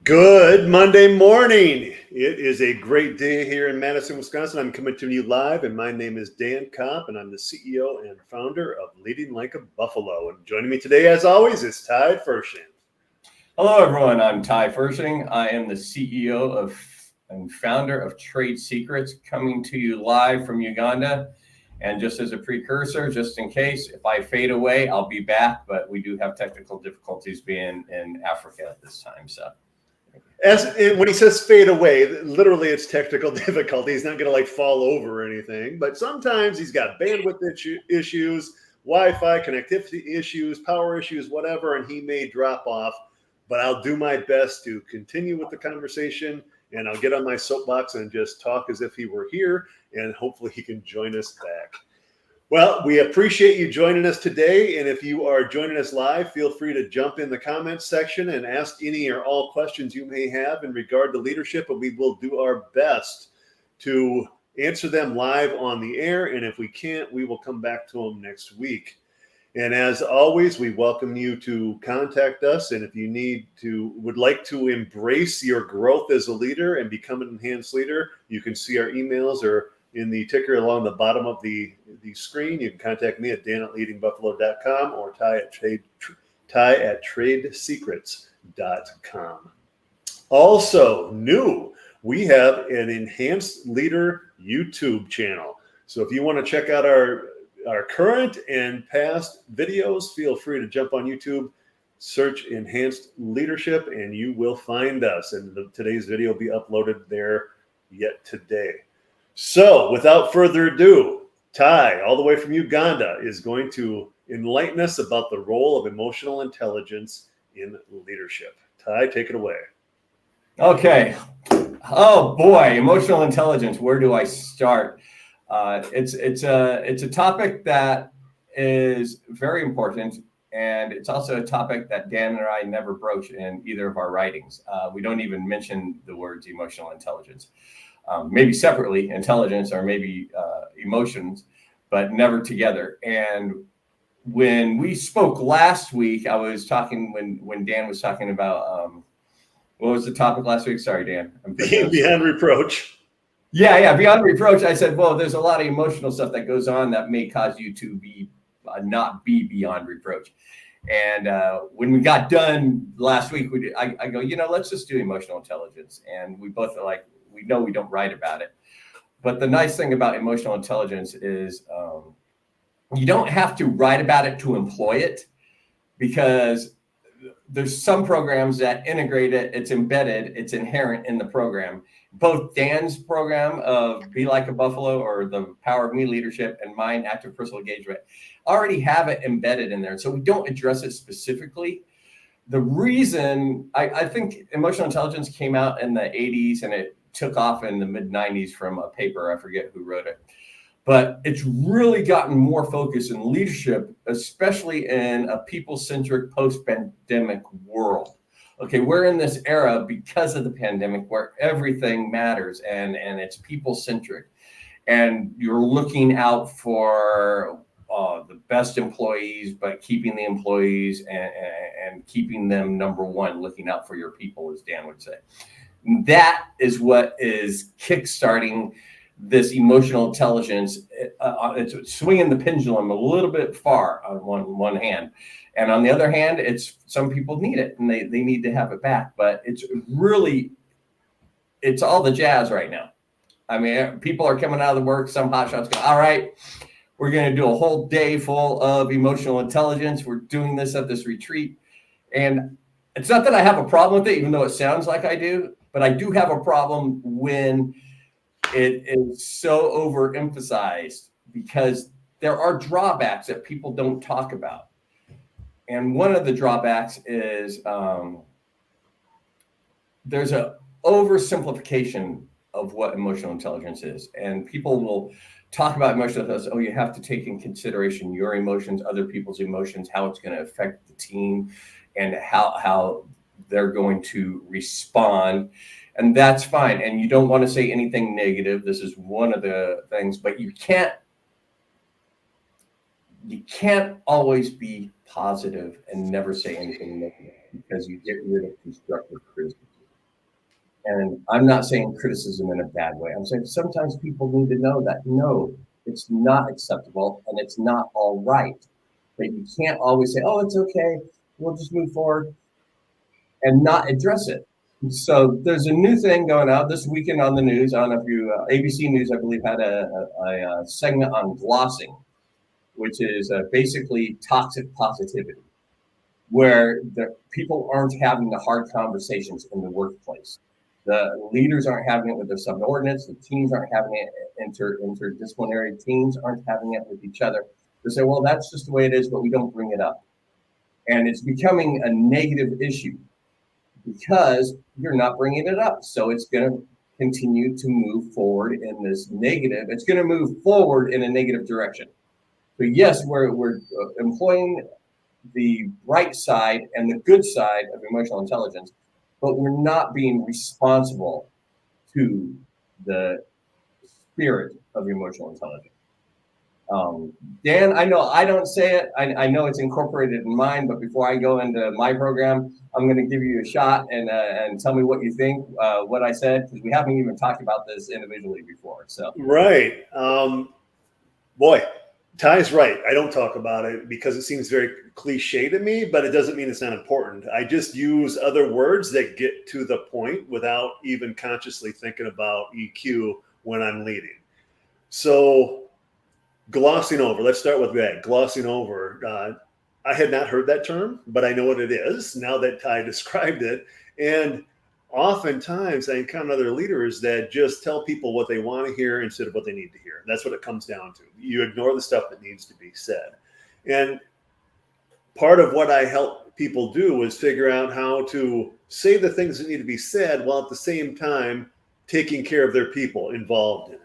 Good Monday morning. It is a great day here in Madison, Wisconsin. I'm coming to you live, and my name is Dan Kopp, and I'm the CEO and founder of Leading Like a Buffalo. And joining me today, as always, is Ty Firsching. Hello, everyone. I'm Ty Firsching. I am the CEO and founder of Trade Secrets, coming to you live from Uganda. And just as a precursor, just in case, if I fade away, I'll be back. But we do have technical difficulties being in Africa at this time. So, When he says fade away, literally it's technical difficulty. He's not going to fall over or anything, but sometimes he's got bandwidth issues, Wi-Fi connectivity issues, power issues, whatever, and he may drop off. But I'll do my best to continue with the conversation, and I'll get on my soapbox and just talk as if he were here, and hopefully he can join us back. Well, we appreciate you joining us today. And if you are joining us live, feel free to jump in the comments section and ask any or all questions you may have in regard to leadership. And we will do our best to answer them live on the air. And if we can't, we will come back to them next week. And as always, we welcome you to contact us. And if you would like to embrace your growth as a leader and become an enhanced leader, you can see our emails or in the ticker along the bottom of the screen. You can contact me at dan@leadingbuffalo.com or Ty at tradesecrets.com. Also new, we have an enhanced leader YouTube channel. So if you want to check out our current and past videos, feel free to jump on YouTube, search enhanced leadership, and you will find us. And today's video will be uploaded there yet today. So without further ado, Ty, all the way from Uganda, is going to enlighten us about the role of emotional intelligence in leadership. Ty, take it away. Okay. Oh boy, emotional intelligence. Where do I start? It's a topic that is very important, and it's also a topic that Dan and I never broach in either of our writings. We don't even mention the words emotional intelligence. Maybe separately, intelligence, or maybe emotions, but never together. And when we spoke last week, I was talking when Dan was talking about what was the topic last week? Sorry, Dan. Beyond reproach. Yeah, beyond reproach. I said, well, there's a lot of emotional stuff that goes on that may cause you to be not be beyond reproach. And when we got done last week, I go, let's just do emotional intelligence. And we both are like, we know we don't write about it. But the nice thing about emotional intelligence is you don't have to write about it to employ it, because there's some programs that integrate it. It's embedded. It's inherent in the program. Both Dan's program of Be Like a Buffalo, or the Power of Me Leadership, and mine, Active Personal Engagement, already have it embedded in there. So we don't address it specifically. The reason I think emotional intelligence came out in the 80s and it took off in the mid 90s from a paper. I forget who wrote it, but it's really gotten more focus in leadership, especially in a people-centric post-pandemic world. Okay, we're in this era because of the pandemic where everything matters and it's people-centric, and you're looking out for the best employees, but keeping the employees and keeping them number one, looking out for your people, as Dan would say. That is what is kickstarting this emotional intelligence. It's swinging the pendulum a little bit far on one hand. And on the other hand, it's some people need it and they need to have it back. But it's all the jazz right now. I mean, people are coming out of the work, some hotshots go, all right, we're going to do a whole day full of emotional intelligence. We're doing this at this retreat. And it's not that I have a problem with it, even though it sounds like I do, but I do have a problem when it is so overemphasized, because there are drawbacks that people don't talk about. And one of the drawbacks is there's an oversimplification of what emotional intelligence is. And people will talk about emotional intelligence. Oh, you have to take in consideration your emotions, other people's emotions, how it's going to affect the team, and how they're going to respond. And that's fine. And you don't want to say anything negative. This is one of the things, but you can't always be positive and never say anything negative, because you get rid of constructive criticism. And I'm not saying criticism in a bad way. I'm saying sometimes people need to know that no, it's not acceptable and it's not all right. But you can't always say, oh, it's okay, we'll just move forward and not address it. So there's a new thing going out this weekend on the news. I don't know if you, ABC News, I believe, had a segment on glossing, which is basically toxic positivity, where the people aren't having the hard conversations in the workplace. The leaders aren't having it with their subordinates. The teams aren't having it. Interdisciplinary teams aren't having it with each other. They say, well, that's just the way it is, but we don't bring it up. And it's becoming a negative issue because you're not bringing it up. So it's going to continue to move forward in this negative. It's going to move forward in a negative direction. So yes, we're employing the bright side and the good side of emotional intelligence, but we're not being responsible to the spirit of emotional intelligence. Dan, I know I don't say it. I know it's incorporated in mine, but before I go into my program, I'm going to give you a shot and tell me what you think, what I said, because we haven't even talked about this individually before. So Right. Boy, Ty's right. I don't talk about it because it seems very cliche to me, but it doesn't mean it's not important. I just use other words that get to the point without even consciously thinking about EQ when I'm leading. So glossing over, let's start with that. Glossing over. I had not heard that term, but I know what it is now that Ty described it. And oftentimes I encounter other leaders that just tell people what they want to hear instead of what they need to hear. That's what it comes down to. You ignore the stuff that needs to be said. And part of what I help people do is figure out how to say the things that need to be said while at the same time taking care of their people involved in it.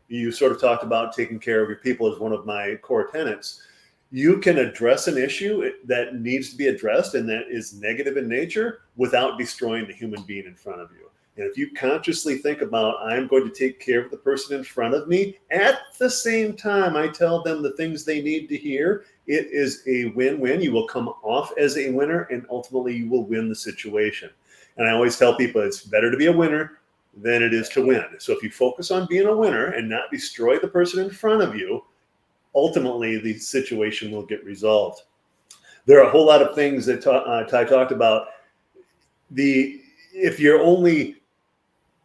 You sort of talked about taking care of your people as one of my core tenets. You can address an issue that needs to be addressed and that is negative in nature without destroying the human being in front of you. And if you consciously think about, I'm going to take care of the person in front of me, at the same time, I tell them the things they need to hear, it is a win-win. You will come off as a winner and ultimately you will win the situation. And I always tell people it's better to be a winner than it is to win. So if you focus on being a winner and not destroy the person in front of you, ultimately the situation will get resolved. There are a whole lot of things that Ty talked about. If you're only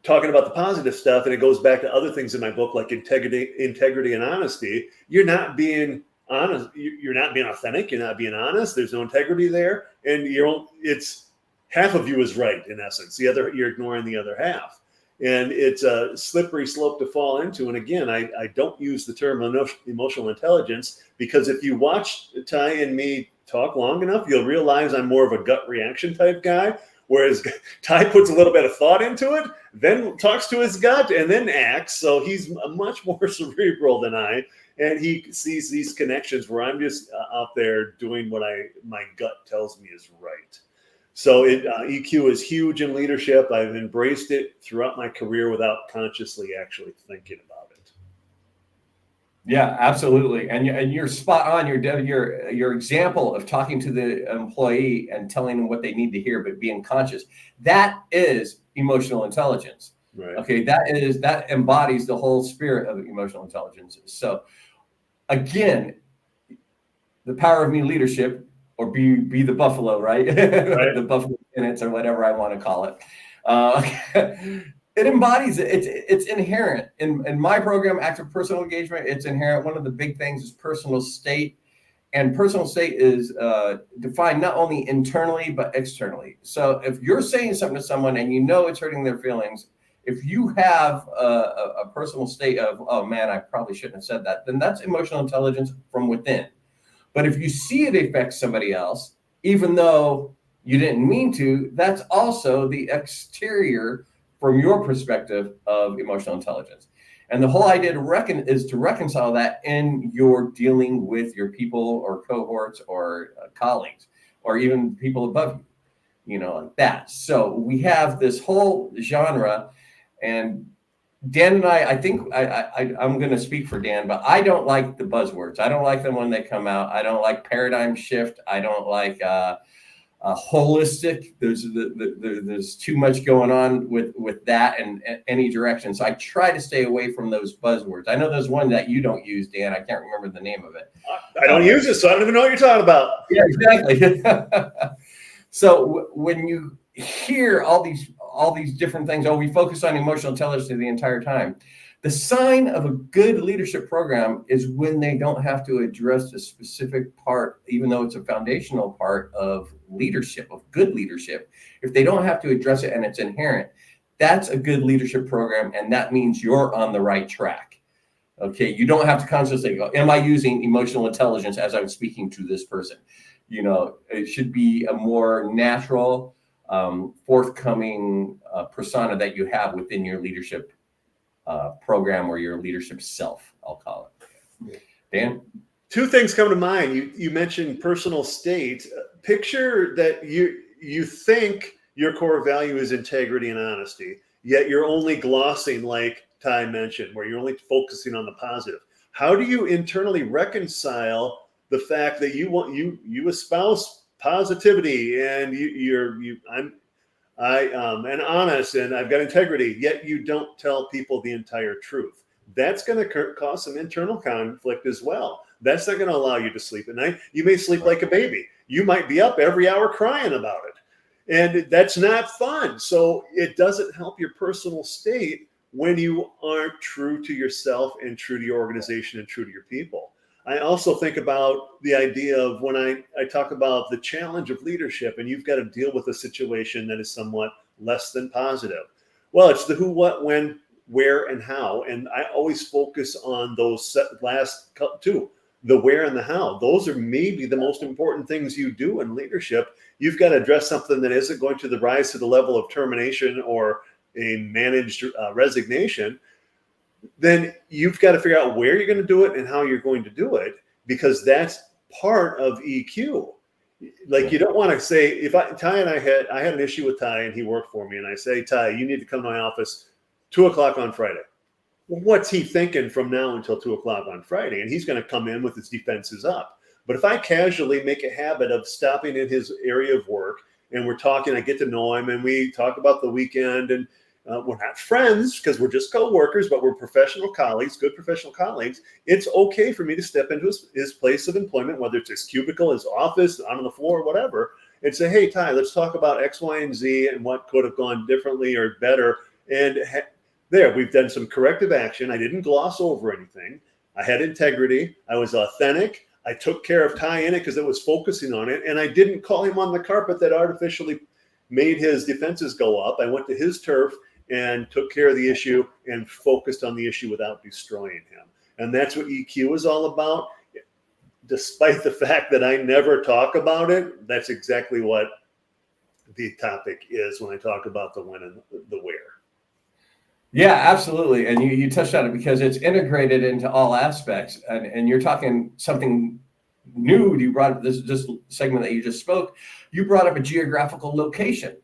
talking about the positive stuff, and it goes back to other things in my book like integrity and honesty, you're not being honest. You're not being authentic. You're not being honest. There's no integrity there, and it's half of you is right in essence. The other, you're ignoring the other half. And it's a slippery slope to fall into. And again, I don't use the term emotional intelligence because if you watch Ty and me talk long enough, you'll realize I'm more of a gut reaction type guy. Whereas Ty puts a little bit of thought into it, then talks to his gut and then acts. So he's much more cerebral than I. And he sees these connections where I'm just out there doing what my gut tells me is right. So EQ is huge in leadership. I've embraced it throughout my career without consciously actually thinking about it. Yeah, absolutely. And you're spot on. Your example of talking to the employee and telling them what they need to hear, but being conscious, that is emotional intelligence. Right. Okay, that embodies the whole spirit of emotional intelligence. So again, the power of me leadership, or be the buffalo, right? Right. The buffalo tenets, or whatever I want to call it. It embodies it. It's inherent in my program, active personal engagement. It's inherent. One of the big things is personal state, and personal state is defined not only internally but externally. So if you're saying something to someone and you know it's hurting their feelings, if you have a personal state of, oh man, I probably shouldn't have said that, then that's emotional intelligence from within. But if you see it affect somebody else, even though you didn't mean to, that's also the exterior from your perspective of emotional intelligence. And the whole idea is to reconcile that in your dealing with your people or cohorts or colleagues, or even people above you, like that. So we have this whole genre, and Dan and I think I'm going to speak for Dan, but I don't like the buzzwords. I don't like them when they come out. I don't like paradigm shift. I don't like holistic. There's too much going on with that and any direction. So I try to stay away from those buzzwords. I know there's one that you don't use, Dan. I can't remember the name of it. I don't use it, so I don't even know what you're talking about. Yeah, exactly. So when you hear all these different things, we focus on emotional intelligence the entire time. The sign of a good leadership program is when they don't have to address a specific part, even though it's a foundational part of leadership, of good leadership. If they don't have to address it and it's inherent, that's a good leadership program, and that means you're on the right track. Okay, you don't have to consciously go, am I using emotional intelligence as I'm speaking to this person? It should be a more natural, forthcoming persona that you have within your leadership program or your leadership self, I'll call it. Dan? Two things come to mind. You mentioned personal state. Picture that you think your core value is integrity and honesty, yet you're only glossing, like Ty mentioned, where you're only focusing on the positive. How do you internally reconcile the fact that you espouse positivity and I'm honest and I've got integrity, yet you don't tell people the entire truth? That's going to cause some internal conflict as well. That's not going to allow you to sleep at night. You may sleep like a baby. You might be up every hour crying about it. And that's not fun. So it doesn't help your personal state when you aren't true to yourself and true to your organization and true to your people. I also think about the idea of when I talk about the challenge of leadership and you've got to deal with a situation that is somewhat less than positive. Well, it's the who, what, when, where, and how. And I always focus on those last two, the where and the how. Those are maybe the most important things you do in leadership. You've got to address something that isn't going to rise to the level of termination or a managed resignation. Then you've got to figure out where you're going to do it and how you're going to do it, because that's part of EQ. Like, you don't want to say, if Ty and I had an issue with Ty and he worked for me, and I say, Ty, you need to come to my office 2:00 on Friday. Well, what's he thinking from now until 2:00 on Friday? And he's going to come in with his defenses up. But if I casually make a habit of stopping in his area of work and we're talking, I get to know him and we talk about the weekend, and we're not friends because we're just co-workers, but we're professional colleagues, good professional colleagues. It's okay for me to step into his place of employment, whether it's his cubicle, his office, on the floor, whatever, and say, hey, Ty, let's talk about X, Y, and Z and what could have gone differently or better. And there, we've done some corrective action. I didn't gloss over anything. I had integrity. I was authentic. I took care of Ty in it because it was focusing on it. And I didn't call him on the carpet that artificially made his defenses go up. I went to his turf and took care of the issue and focused on the issue without destroying him. And that's what EQ is all about. Despite the fact that I never talk about it, that's exactly what the topic is when I talk about the when and the where. Yeah, absolutely. And you touched on it because it's integrated into all aspects. And you're talking something new. You brought up this segment that you just spoke. You brought up a geographical location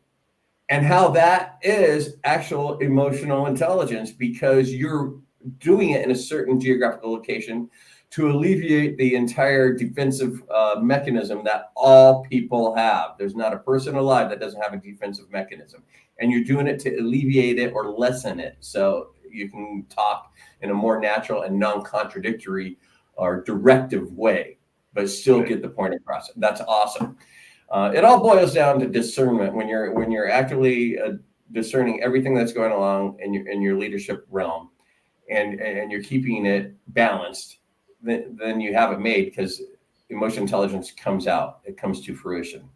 and how that is actual emotional intelligence, because you're doing it in a certain geographical location to alleviate the entire defensive mechanism that all people have. There's not a person alive that doesn't have a defensive mechanism. And you're doing it to alleviate it or lessen it, so you can talk in a more natural and non-contradictory or directive way, but still get the point across. That's awesome. It all boils down to discernment. When you're actively discerning everything that's going along in your leadership realm, and you're keeping it balanced, then you have it made, because emotional intelligence comes out. It comes to fruition.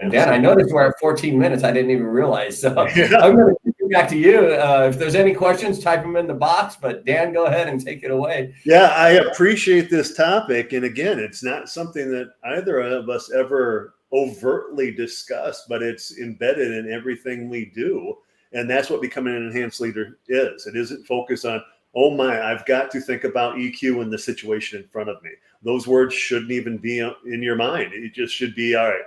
And Dan, I noticed we're at 14 minutes. I didn't even realize. So yeah. I'm going to kick it back to you. If there's any questions, type them in the box. But Dan, go ahead and take it away. Yeah, I appreciate this topic. And again, it's not something that either of us ever overtly discuss, but it's embedded in everything we do. And that's what becoming an enhanced leader is. It isn't focused on, oh my, I've got to think about EQ in the situation in front of me. Those words shouldn't even be in your mind. It just should be, all right,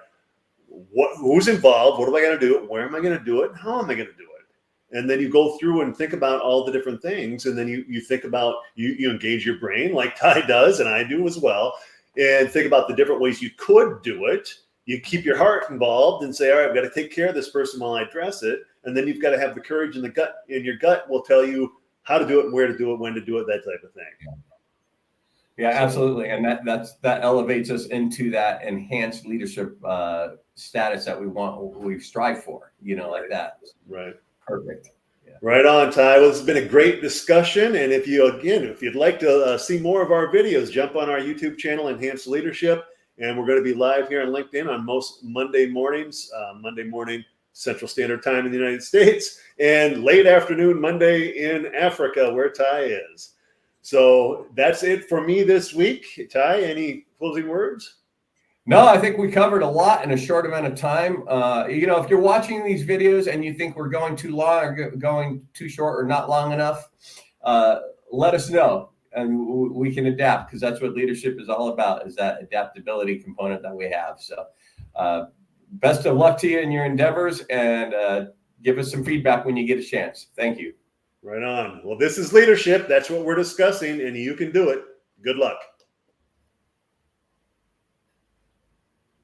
who's involved? What am I going to do? Where am I going to do it? How am I going to do it? And then you go through and think about all the different things. And then you think about, you engage your brain like Ty does, and I do as well, and think about the different ways you could do it. you keep your heart involved and say, all right, I've got to take care of this person while I address it. And then you've got to have the courage in the gut, and your gut will tell you how to do it, where to do it, when to do it, that type of thing. Yeah, absolutely. And that elevates us into that enhanced leadership status that we strive for, like that. Right. Perfect. Yeah. Right on, Ty. Well, it's been a great discussion. And if you'd like to see more of our videos, jump on our YouTube channel, Enhanced Leadership. And we're going to be live here on LinkedIn on most Monday mornings, Monday morning Central Standard Time in the United States, and late afternoon Monday in Africa, where Ty is. So that's it for me this week. Ty, any closing words? No, I think we covered a lot in a short amount of time. If you're watching these videos and you think we're going too long or going too short or not long enough, let us know, and we can adapt, because that's what leadership is all about, is that adaptability component that we have. So best of luck to you in your endeavors, and give us some feedback when you get a chance. Thank you. Right on. Well, this is leadership. That's what we're discussing, and you can do it. Good luck.